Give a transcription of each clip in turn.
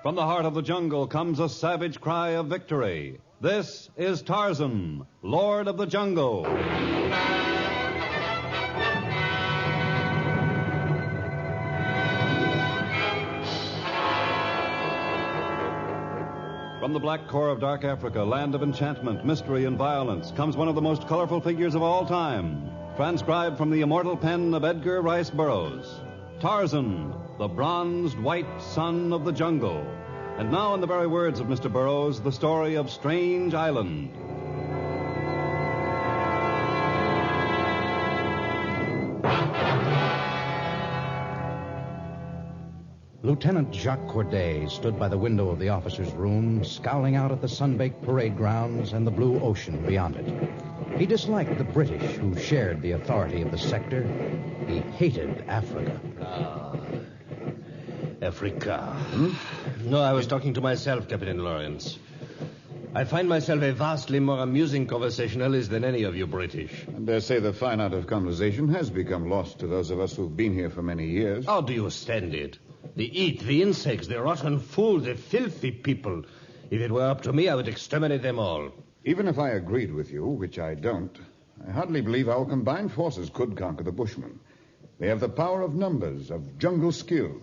From the heart of the jungle comes a savage cry of victory. This is Tarzan, Lord of the Jungle. From the black core of dark Africa, land of enchantment, mystery, and violence, comes one of the most colorful figures of all time, transcribed from the immortal pen of Edgar Rice Burroughs. Tarzan, the bronzed white son of the jungle. And now, in the very words of Mr. Burroughs, the story of Strange Island. Lieutenant Jacques Corday stood by the window of the officer's room, scowling out at the sun-baked parade grounds and the blue ocean beyond it. He disliked the British, who shared the authority of the sector. He hated Africa. Africa. No, I was talking to myself, Captain Lawrence. I find myself a vastly more amusing conversationalist than any of you British. I dare say the fine art of conversation has become lost to those of us who've been here for many years. How do you stand it? They eat the insects, the rotten food, the filthy people. If it were up to me, I would exterminate them all. Even if I agreed with you, which I don't, I hardly believe our combined forces could conquer the Bushmen. They have the power of numbers, of jungle skill,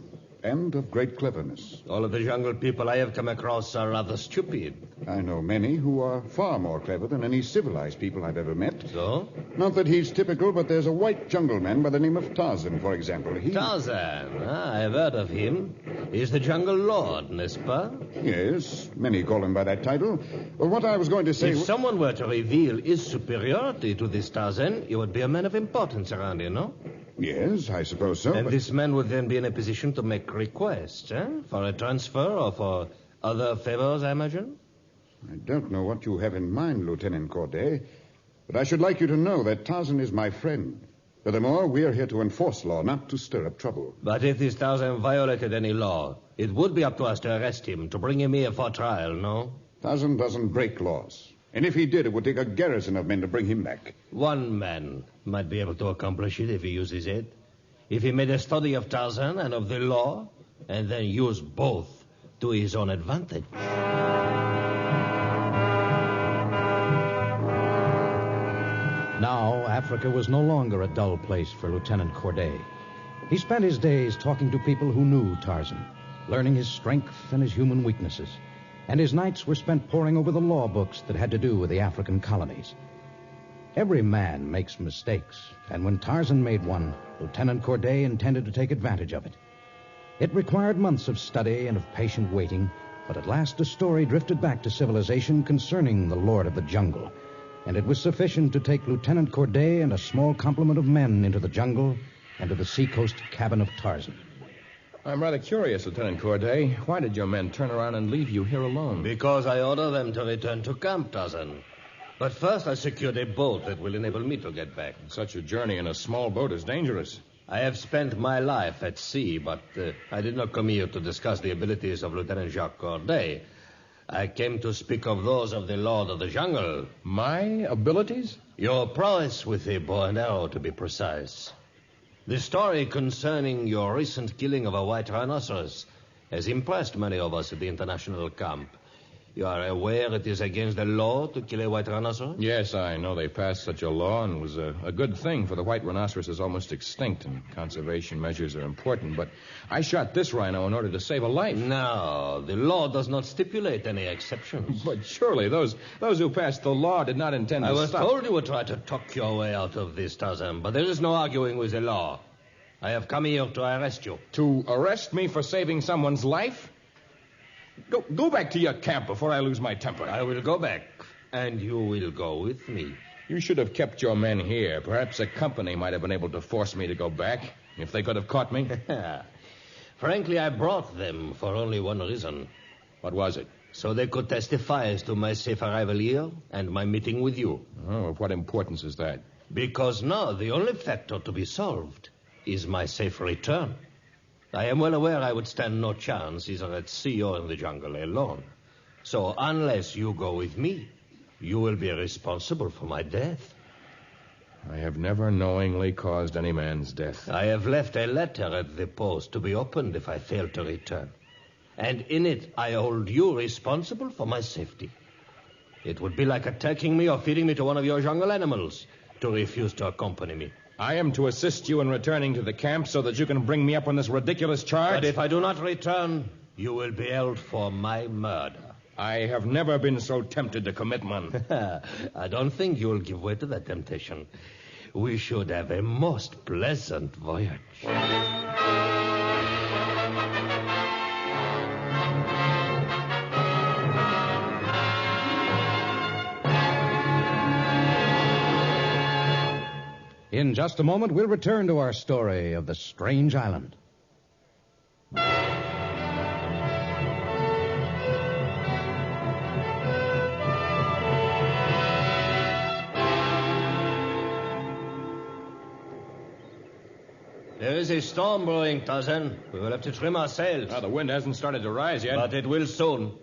and of great cleverness. All of the jungle people I have come across are rather stupid. I know many who are far more clever than any civilized people I've ever met. So? Not that he's typical, but there's a white jungle man by the name of Tarzan, for example. Tarzan? I've heard of him. He's the jungle lord, n'est-ce pas? Yes, many call him by that title. Well, what I was going to say... If someone were to reveal his superiority to this Tarzan, he would be a man of importance around here, no? Yes, I suppose so. And this man would then be in a position to make requests, for a transfer or for other favors, I imagine? I don't know what you have in mind, Lieutenant Corday, but I should like you to know that Tarzan is my friend. Furthermore, we are here to enforce law, not to stir up trouble. But if this Tarzan violated any law, it would be up to us to arrest him, to bring him here for trial, no? Tarzan doesn't break laws. And if he did, it would take a garrison of men to bring him back. One man might be able to accomplish it if he used his head. If he made a study of Tarzan and of the law, and then used both to his own advantage. Now, Africa was no longer a dull place for Lieutenant Corday. He spent his days talking to people who knew Tarzan, learning his strength and his human weaknesses. And his nights were spent poring over the law books that had to do with the African colonies. Every man makes mistakes, and when Tarzan made one, Lieutenant Corday intended to take advantage of it. It required months of study and of patient waiting, but at last a story drifted back to civilization concerning the Lord of the Jungle, and it was sufficient to take Lieutenant Corday and a small complement of men into the jungle and to the seacoast cabin of Tarzan. I'm rather curious, Lieutenant Corday. Why did your men turn around and leave you here alone? Because I ordered them to return to camp, Tarzan. But first I secured a boat that will enable me to get back. Such a journey in a small boat is dangerous. I have spent my life at sea, but I did not come here to discuss the abilities of Lieutenant Jacques Corday. I came to speak of those of the Lord of the Jungle. My abilities? Your prowess with a bow and arrow, to be precise. The story concerning your recent killing of a white rhinoceros has impressed many of us at the international camp. You are aware it is against the law to kill a white rhinoceros? Yes, I know they passed such a law, and it was a good thing, for the white rhinoceros is almost extinct, and conservation measures are important. But I shot this rhino in order to save a life. No, the law does not stipulate any exceptions. But surely those who passed the law did not intend to I was stop... told you would try to talk your way out of this, Tarzan, but there is no arguing with the law. I have come here to arrest you. To arrest me for saving someone's life? Go back to your camp before I lose my temper. I will go back, and you will go with me. You should have kept your men here. Perhaps a company might have been able to force me to go back, if they could have caught me. Frankly, I brought them for only one reason. What was it? So they could testify as to my safe arrival here and my meeting with you. Oh, of what importance is that? Because now the only factor to be solved is my safe return. I am well aware I would stand no chance either at sea or in the jungle alone. So unless you go with me, you will be responsible for my death. I have never knowingly caused any man's death. I have left a letter at the post to be opened if I fail to return. And in it, I hold you responsible for my safety. It would be like attacking me or feeding me to one of your jungle animals to refuse to accompany me. I am to assist you in returning to the camp so that you can bring me up on this ridiculous charge? But if I do not return, you will be held for my murder. I have never been so tempted to commit one. I don't think you will give way to that temptation. We should have a most pleasant voyage. In just a moment, we'll return to our story of the strange island. There is a storm brewing, Tarzan. We will have to trim our sails. The wind hasn't started to rise yet. But it will soon.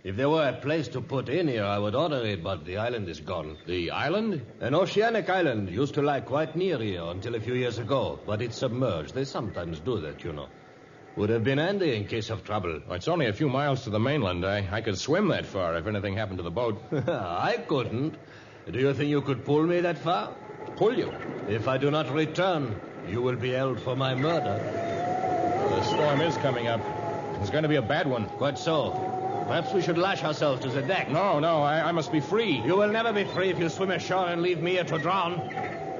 If there were a place to put in here, I would order it, but the island is gone. The island? An oceanic island used to lie quite near here until a few years ago, but it's submerged. They sometimes do that, you know. Would have been handy in case of trouble. Well, it's only a few miles to the mainland. I could swim that far if anything happened to the boat. I couldn't. Do you think you could pull me that far? Pull you? If I do not return, you will be held for my murder. The storm is coming up. It's going to be a bad one. Quite so. Perhaps we should lash ourselves to the deck. No, I must be free. You will never be free if you swim ashore and leave me here to drown.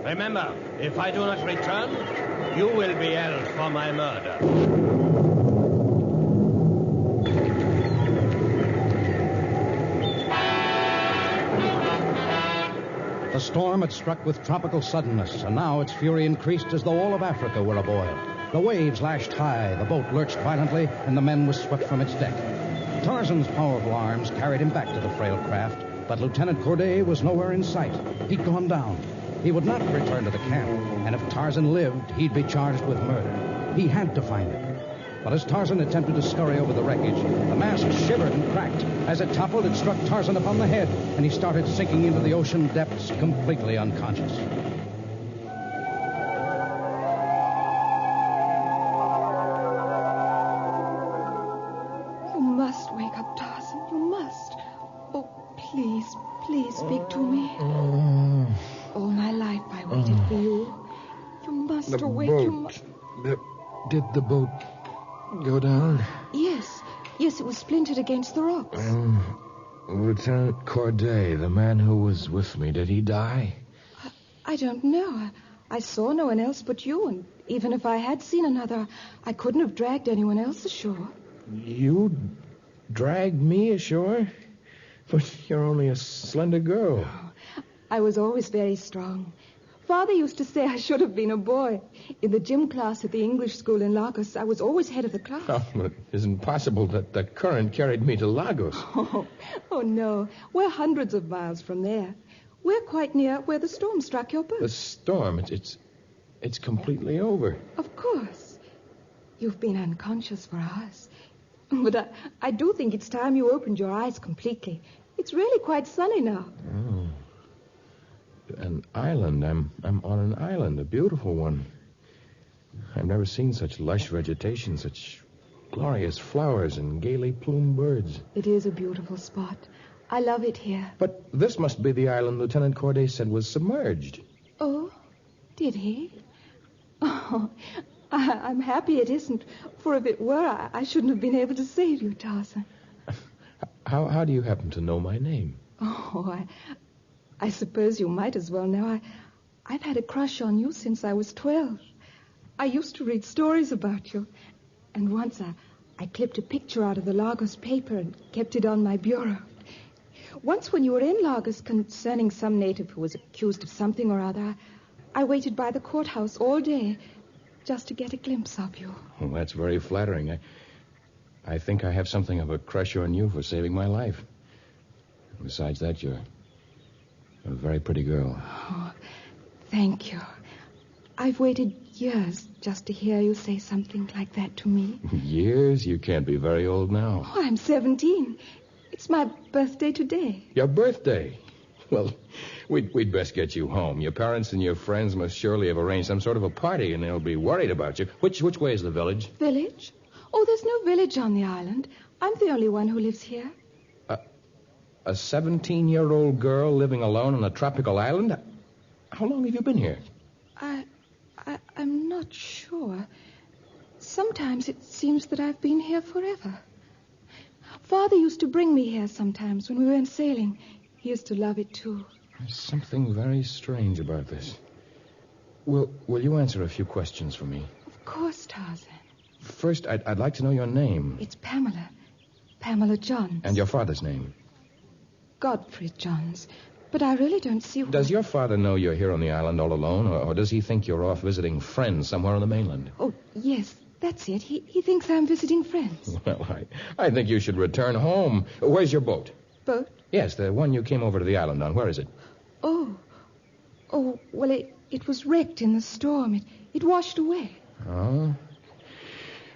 Remember, if I do not return, you will be held for my murder. The storm had struck with tropical suddenness, and now its fury increased as though all of Africa were aboil. The waves lashed high, the boat lurched violently, and the men were swept from its deck. Tarzan's powerful arms carried him back to the frail craft, but Lieutenant Corday was nowhere in sight. He'd gone down. He would not return to the camp, and if Tarzan lived, he'd be charged with murder. He had to find him. But as Tarzan attempted to scurry over the wreckage, the mast shivered and cracked. As it toppled, it struck Tarzan upon the head, and he started sinking into the ocean depths, completely unconscious. You must wake up, Tarzan. You must. Oh, please, please speak to me. All my life I waited for you. You must awake. You must. Did the boat go down? Yes, it was splintered against the rocks. Lieutenant Corday, the man who was with me, did he die? I don't know. I saw no one else but you, and even if I had seen another, I couldn't have dragged anyone else ashore. You dragged me ashore? But you're only a slender girl. I was always very strong. Father used to say I should have been a boy. In the gym class at the English school in Lagos, I was always head of the class. Oh, but it isn't possible that the current carried me to Lagos. Oh, no. We're hundreds of miles from there. We're quite near where the storm struck your boat. The storm, it's completely over. Of course. You've been unconscious for hours. But I do think it's time you opened your eyes completely. It's really quite sunny now. Oh. An island. I'm on an island, a beautiful one. I've never seen such lush vegetation, such glorious flowers and gaily plumed birds. It is a beautiful spot. I love it here. But this must be the island Lieutenant Corday said was submerged. Oh, did he? Oh, I'm happy it isn't, for if it were, I shouldn't have been able to save you, Tarzan. How do you happen to know my name? Oh, I suppose you might as well know. I've had a crush on you since I was 12. I used to read stories about you. And once I clipped a picture out of the Lagos paper and kept it on my bureau. Once when you were in Lagos concerning some native who was accused of something or other, I waited by the courthouse all day just to get a glimpse of you. Well, that's very flattering. I think I have something of a crush on you for saving my life. Besides that, you're a very pretty girl. Oh, thank you. I've waited years just to hear you say something like that to me. Years? You can't be very old now. Oh, I'm 17. It's my birthday today. Your birthday? Well, we'd best get you home. Your parents and your friends must surely have arranged some sort of a party, and they'll be worried about you. Which way is the village? Village? Oh, there's no village on the island. I'm the only one who lives here. A 17-year-old girl living alone on a tropical island? How long have you been here? I'm not sure. Sometimes it seems that I've been here forever. Father used to bring me here sometimes when we went sailing. He used to love it, too. There's something very strange about this. Will you answer a few questions for me? Of course, Tarzan. First, I'd like to know your name. It's Pamela. Pamela Johns. And your father's name? Godfrey Johns. But I really don't see why... Does your father know you're here on the island all alone, or does he think you're off visiting friends somewhere on the mainland? Oh, yes, that's it. He thinks I'm visiting friends. Well, I think you should return home. Where's your boat? Boat? Yes, the one you came over to the island on. Where is it? Oh, well, it was wrecked in the storm. It washed away. Oh?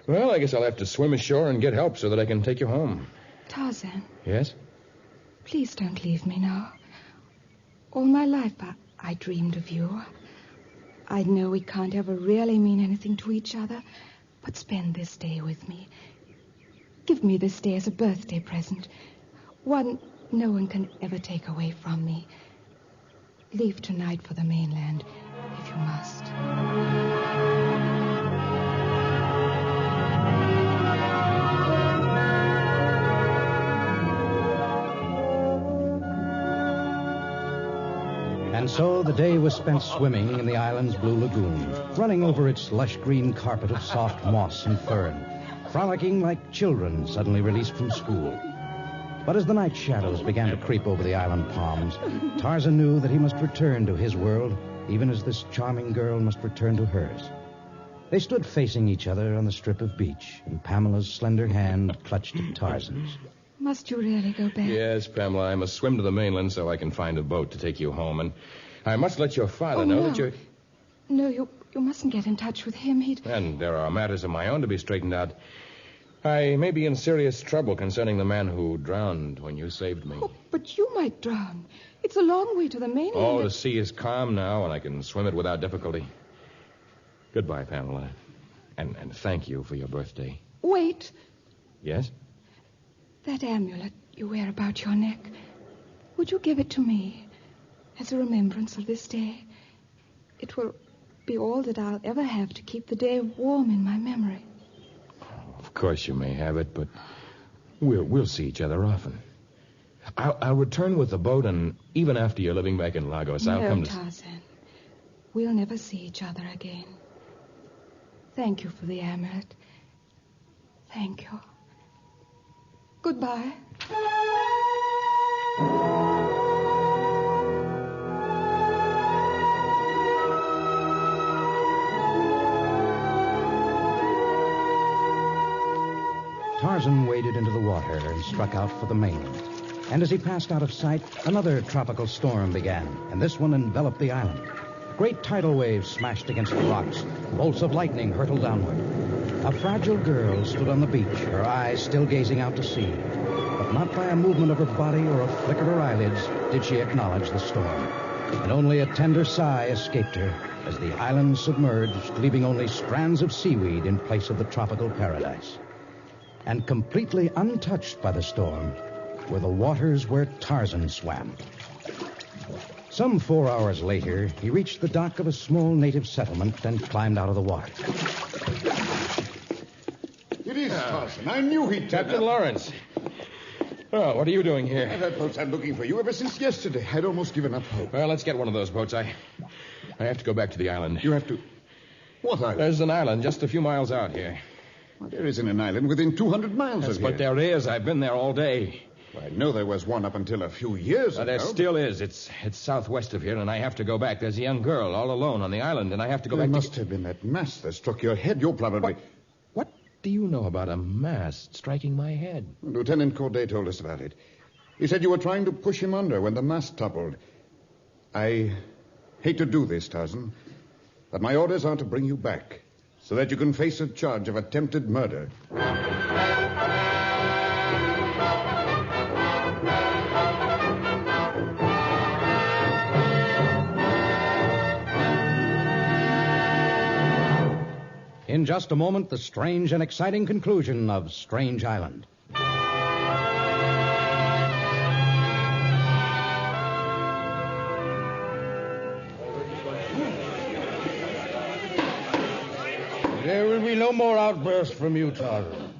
Well, I guess I'll have to swim ashore and get help so that I can take you home. Tarzan. Yes? Please don't leave me now. All my life, I dreamed of you. I know we can't ever really mean anything to each other, but spend this day with me. Give me this day as a birthday present. One no one can ever take away from me. Leave tonight for the mainland, if you must. And so the day was spent swimming in the island's blue lagoon, running over its lush green carpet of soft moss and fern, frolicking like children suddenly released from school. But as the night shadows began to creep over the island palms, Tarzan knew that he must return to his world, even as this charming girl must return to hers. They stood facing each other on the strip of beach, and Pamela's slender hand clutched at Tarzan's. Must you really go back? Yes, Pamela, I must swim to the mainland so I can find a boat to take you home. And I must let your father know that you're... No, you mustn't get in touch with him. And there are matters of my own to be straightened out. I may be in serious trouble concerning the man who drowned when you saved me. Oh, but you might drown. It's a long way to the mainland. Oh, the sea is calm now, and I can swim it without difficulty. Goodbye, Pamela. And thank you for your birthday. Wait. Yes? That amulet you wear about your neck, would you give it to me as a remembrance of this day? It will be all that I'll ever have to keep the day warm in my memory. Of course you may have it, but we'll see each other often. I'll return with the boat, and even after you're living back in Lagos, I'll come to... Tarzan. We'll never see each other again. Thank you for the amulet. Thank you. Goodbye. Tarzan waded into the water and struck out for the mainland. And as he passed out of sight, another tropical storm began, and this one enveloped the island. Great tidal waves smashed against the rocks. Bolts of lightning hurtled downward. A fragile girl stood on the beach, her eyes still gazing out to sea. But not by a movement of her body or a flick of her eyelids did she acknowledge the storm. And only a tender sigh escaped her as the island submerged, leaving only strands of seaweed in place of the tropical paradise. And completely untouched by the storm were the waters where Tarzan swam. Some 4 hours later, he reached the dock of a small native settlement and climbed out of the water. It is Tarzan. I knew he'd turn Captain up. Lawrence. Oh, what are you doing here? I've had boats out looking for you ever since yesterday. I'd almost given up hope. Well, let's get one of those boats. I have to go back to the island. You have to... What island? There's an island just a few miles out here. Well, there isn't an island within 200 miles Yes, of but here. there is. I've been there all day. Well, I know there was one up until a few years ago. There still is. It's southwest of here, and I have to go back. There's a young girl all alone on the island, and I have to go There back must have been that mast that struck your head. You're probably... What do you know about a mast striking my head? Lieutenant Corday told us about it. He said you were trying to push him under when the mast toppled. I hate to do this, Tarzan, but my orders are to bring you back so that you can face a charge of attempted murder. In just a moment, the strange and exciting conclusion of Strange Island. There will be no more outbursts from you, Tarzan.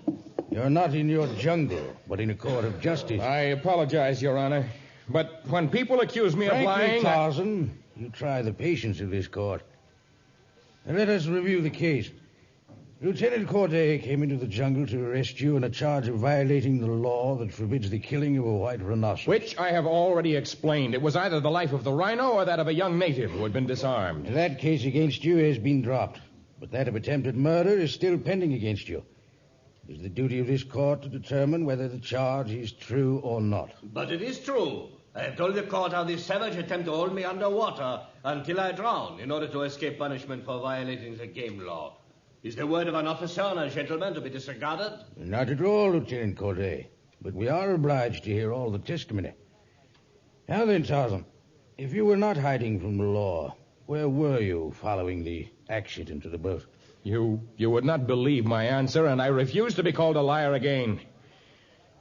You're not in your jungle, but in a court of justice. I apologize, Your Honor. But when people accuse me Frankly, of lying... Tarzan, you try the patience of this court. And let us review the case. Lieutenant Corday came into the jungle to arrest you on a charge of violating the law that forbids the killing of a white rhinoceros. Which I have already explained. It was either the life of the rhino or that of a young native who had been disarmed. That case against you has been dropped. But that of attempted murder is still pending against you. It is the duty of this court to determine whether the charge is true or not. But it is true. I have told the court how this savage attempted to hold me underwater until I drowned in order to escape punishment for violating the game law. Is the word of an officer and a gentleman to be disregarded? Not at all, Lieutenant Corday. But we are obliged to hear all the testimony. Now then, Tarzan, if you were not hiding from the law, where were you following the accident to the boat? You would not believe my answer, and I refuse to be called a liar again.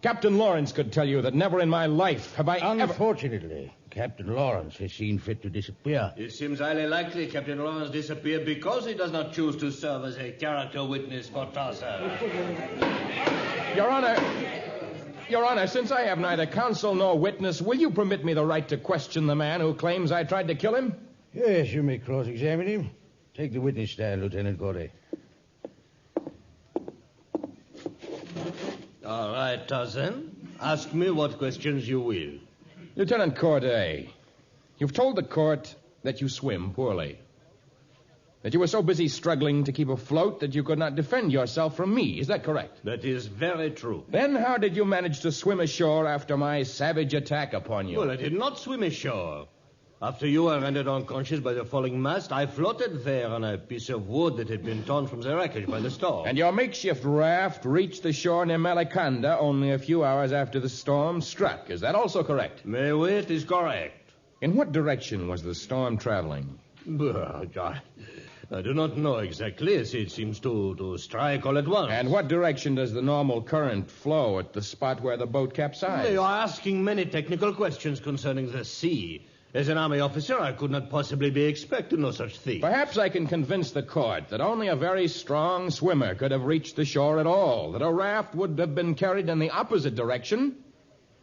Captain Lawrence could tell you that never in my life have I Unfortunately, Captain Lawrence has seen fit to disappear. It seems highly likely Captain Lawrence disappeared because he does not choose to serve as a character witness for Tarzan. Your Honor, since I have neither counsel nor witness, will you permit me the right to question the man who claims I tried to kill him? Yes, you may cross-examine him. Take the witness stand, Lieutenant Corday. All right, Tarzan. Ask me what questions you will. Lieutenant Corday, you've told the court that you swim poorly. That you were so busy struggling to keep afloat that you could not defend yourself from me. Is that correct? That is very true. Then how did you manage to swim ashore after my savage attack upon you? Well, I did not swim ashore. After you were rendered unconscious by the falling mast, I floated there on a piece of wood that had been torn from the wreckage by the storm. And your makeshift raft reached the shore near Malakanda only a few hours after the storm struck. Is that also correct? My wit is correct. In what direction was the storm traveling? I do not know exactly. It seems to strike all at once. And what direction does the normal current flow at the spot where the boat capsized? You are asking many technical questions concerning the sea. As an army officer, I could not possibly be expected to know such things. Perhaps I can convince the court that only a very strong swimmer could have reached the shore at all, that a raft would have been carried in the opposite direction,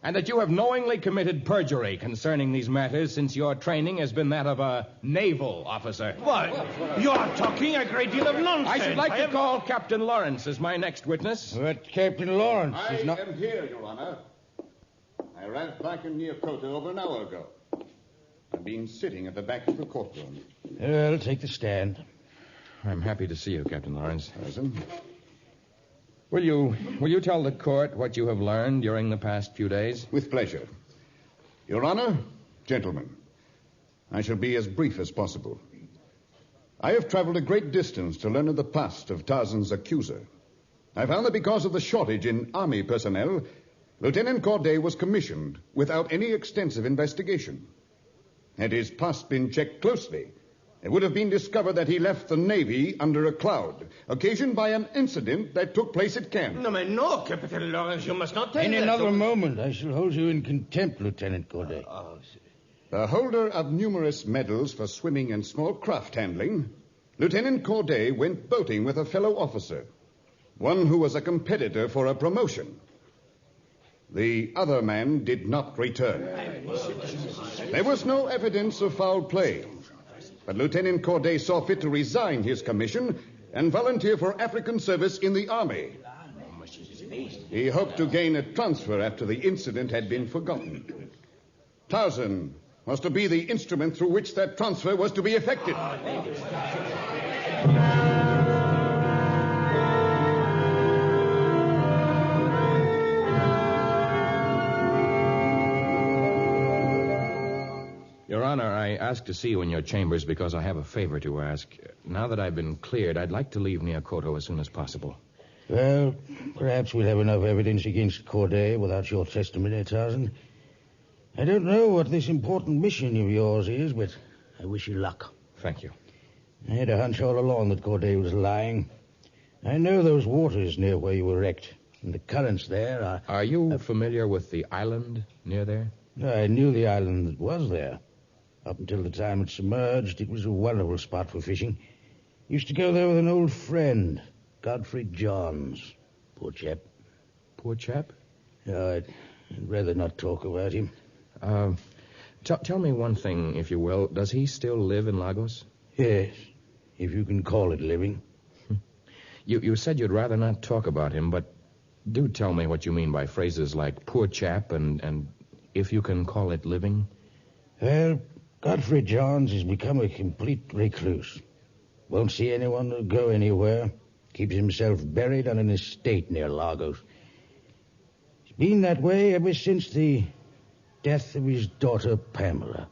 and that you have knowingly committed perjury concerning these matters since your training has been that of a naval officer. What? You are talking a great deal of nonsense. I should like to call Captain Lawrence as my next witness. But Captain Lawrence is not... I am here, Your Honor. I arrived back in Neokota over an hour ago. I've been sitting at the back of the courtroom. Well, take the stand. I'm happy to see you, Captain Lawrence. Tarzan. Will you tell the court what you have learned during the past few days? With pleasure. Your Honor, gentlemen, I shall be as brief as possible. I have traveled a great distance to learn of the past of Tarzan's accuser. I found that because of the shortage in army personnel, Lieutenant Corday was commissioned without any extensive investigation. Had his past been checked closely, it would have been discovered that he left the Navy under a cloud, occasioned by an incident that took place at camp. No, Captain Lawrence, you must not take In that. another moment, I shall hold you in contempt, Lieutenant Corday. The holder of numerous medals for swimming and small craft handling, Lieutenant Corday went boating with a fellow officer, one who was a competitor for a promotion. The other man did not return. There was no evidence of foul play, but Lieutenant Corday saw fit to resign his commission and volunteer for African service in the army. He hoped to gain a transfer after the incident had been forgotten. Tarzan was to be the instrument through which that transfer was to be effected. Your Honor, I asked to see you in your chambers because I have a favor to ask. Now that I've been cleared, I'd like to leave Neokoto as soon as possible. Well, perhaps we'll have enough evidence against Corday without your testimony, Tarzan. I don't know what this important mission of yours is, but I wish you luck. Thank you. I had a hunch all along that Corday was lying. I know those waters near where you were wrecked, and the currents there are... Are you familiar with the island near there? I knew the island that was there. Up until the time it submerged, it was a wonderful spot for fishing. Used to go there with an old friend, Godfrey Johns. Poor chap. Poor chap? I'd rather not talk about him. Tell me one thing, if you will. Does he still live in Lagos? Yes, if you can call it living. You said you'd rather not talk about him, but do tell me what you mean by phrases like poor chap and if you can call it living. Well, Godfrey Johns has become a complete recluse. Won't see anyone or go anywhere. Keeps himself buried on an estate near Lagos. He's been that way ever since the death of his daughter, Pamela.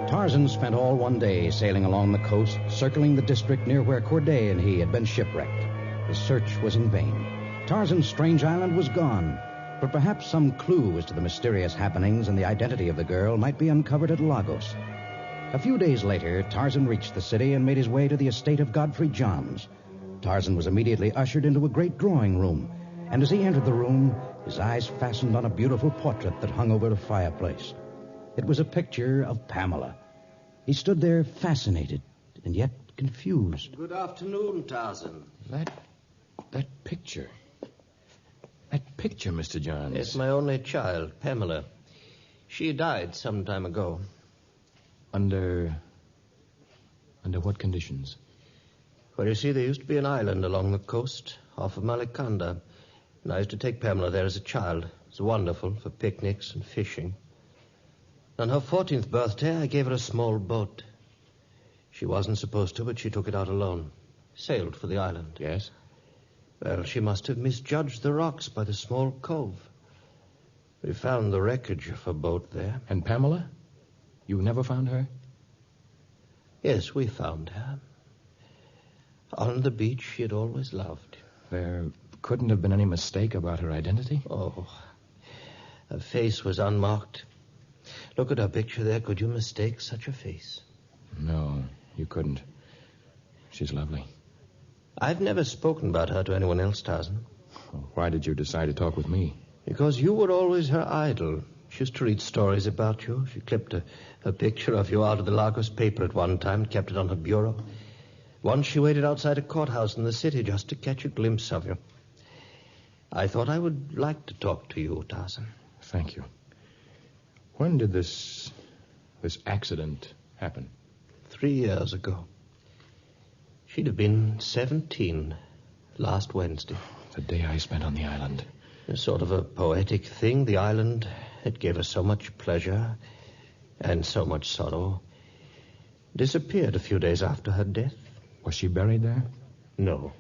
Tarzan spent all one day sailing along the coast, circling the district near where Corday and he had been shipwrecked. The search was in vain. Tarzan's strange island was gone, but perhaps some clue as to the mysterious happenings and the identity of the girl might be uncovered at Lagos. A few days later, Tarzan reached the city and made his way to the estate of Godfrey Johns. Tarzan was immediately ushered into a great drawing room, and as he entered the room, his eyes fastened on a beautiful portrait that hung over the fireplace. It was a picture of Pamela. He stood there fascinated and yet confused. Good afternoon, Tarzan. That picture. That picture, Mr. Johns. It's my only child, Pamela. She died some time ago. Under what conditions? Well, you see, there used to be an island along the coast off of Malikanda, and I used to take Pamela there as a child. It was wonderful for picnics and fishing. On her 14th birthday, I gave her a small boat. She wasn't supposed to, but she took it out alone. Sailed for the island. Yes? Well, she must have misjudged the rocks by the small cove. We found the wreckage of her boat there. And Pamela? You never found her? Yes, we found her. On the beach she had always loved. There couldn't have been any mistake about her identity? Oh, her face was unmarked. Look at her picture there. Could you mistake such a face? No, you couldn't. She's lovely. I've never spoken about her to anyone else, Tarzan. Well, why did you decide to talk with me? Because you were always her idol. She used to read stories about you. She clipped a picture of you out of the Lagos paper at one time and kept it on her bureau. Once she waited outside a courthouse in the city just to catch a glimpse of you. I thought I would like to talk to you, Tarzan. Thank you. When did this accident happen? 3 years ago. She'd have been 17 last Wednesday. The day I spent on the island. A sort of a poetic thing. The island, it gave us so much pleasure and so much sorrow. Disappeared a few days after her death. Was she buried there? No.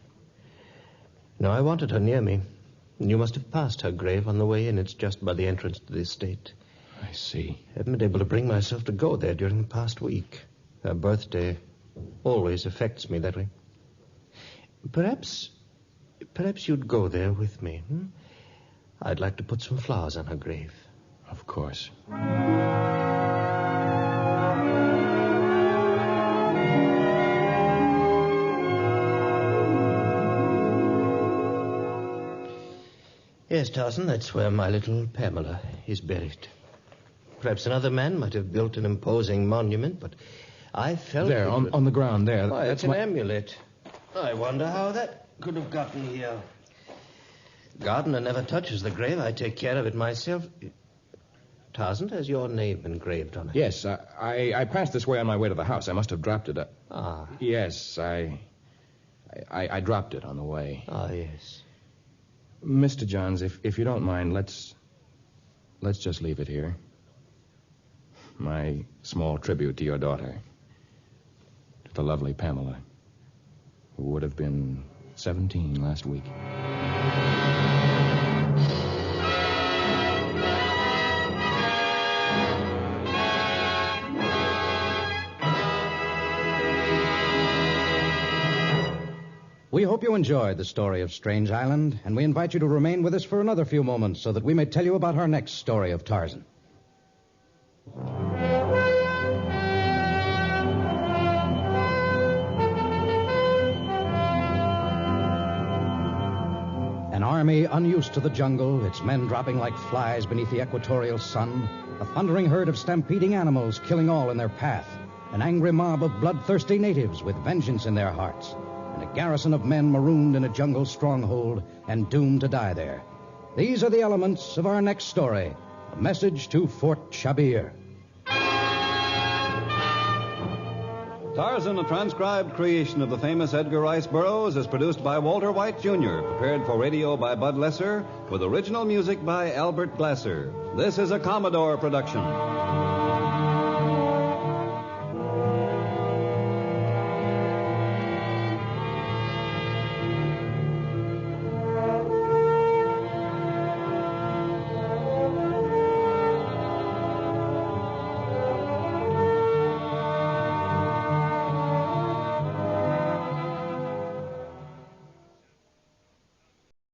No, I wanted her near me. You must have passed her grave on the way in. It's just by the entrance to the estate. I see. I haven't been able to bring myself to go there during the past week. Her birthday always affects me that way. Perhaps you'd go there with me. I'd like to put some flowers on her grave. Of course. Yes, Tarzan, that's where my little Pamela is buried. Perhaps another man might have built an imposing monument, but I felt... There, on the ground, there. Why, That's it's an my... amulet. I wonder how that could have gotten here. The gardener never touches the grave. I take care of it myself. Tarzan, has your name engraved on it? Yes, I passed this way on my way to the house. I must have dropped it. Ah. Yes, I dropped it on the way. Ah, yes. Mr. Johns, if you don't mind, let's just leave it here. My small tribute to your daughter. To the lovely Pamela, who would have been 17 last week. We hope you enjoyed the story of Strange Island, and we invite you to remain with us for another few moments so that we may tell you about our next story of Tarzan. An army unused to the jungle, its men dropping like flies beneath the equatorial sun, a thundering herd of stampeding animals killing all in their path, an angry mob of bloodthirsty natives with vengeance in their hearts, and a garrison of men marooned in a jungle stronghold and doomed to die there. These are the elements of our next story, a message to Fort Shabir. Tarzan, a transcribed creation of the famous Edgar Rice Burroughs, is produced by Walter White, Jr., prepared for radio by Bud Lesser, with original music by Albert Glasser. This is a Commodore production.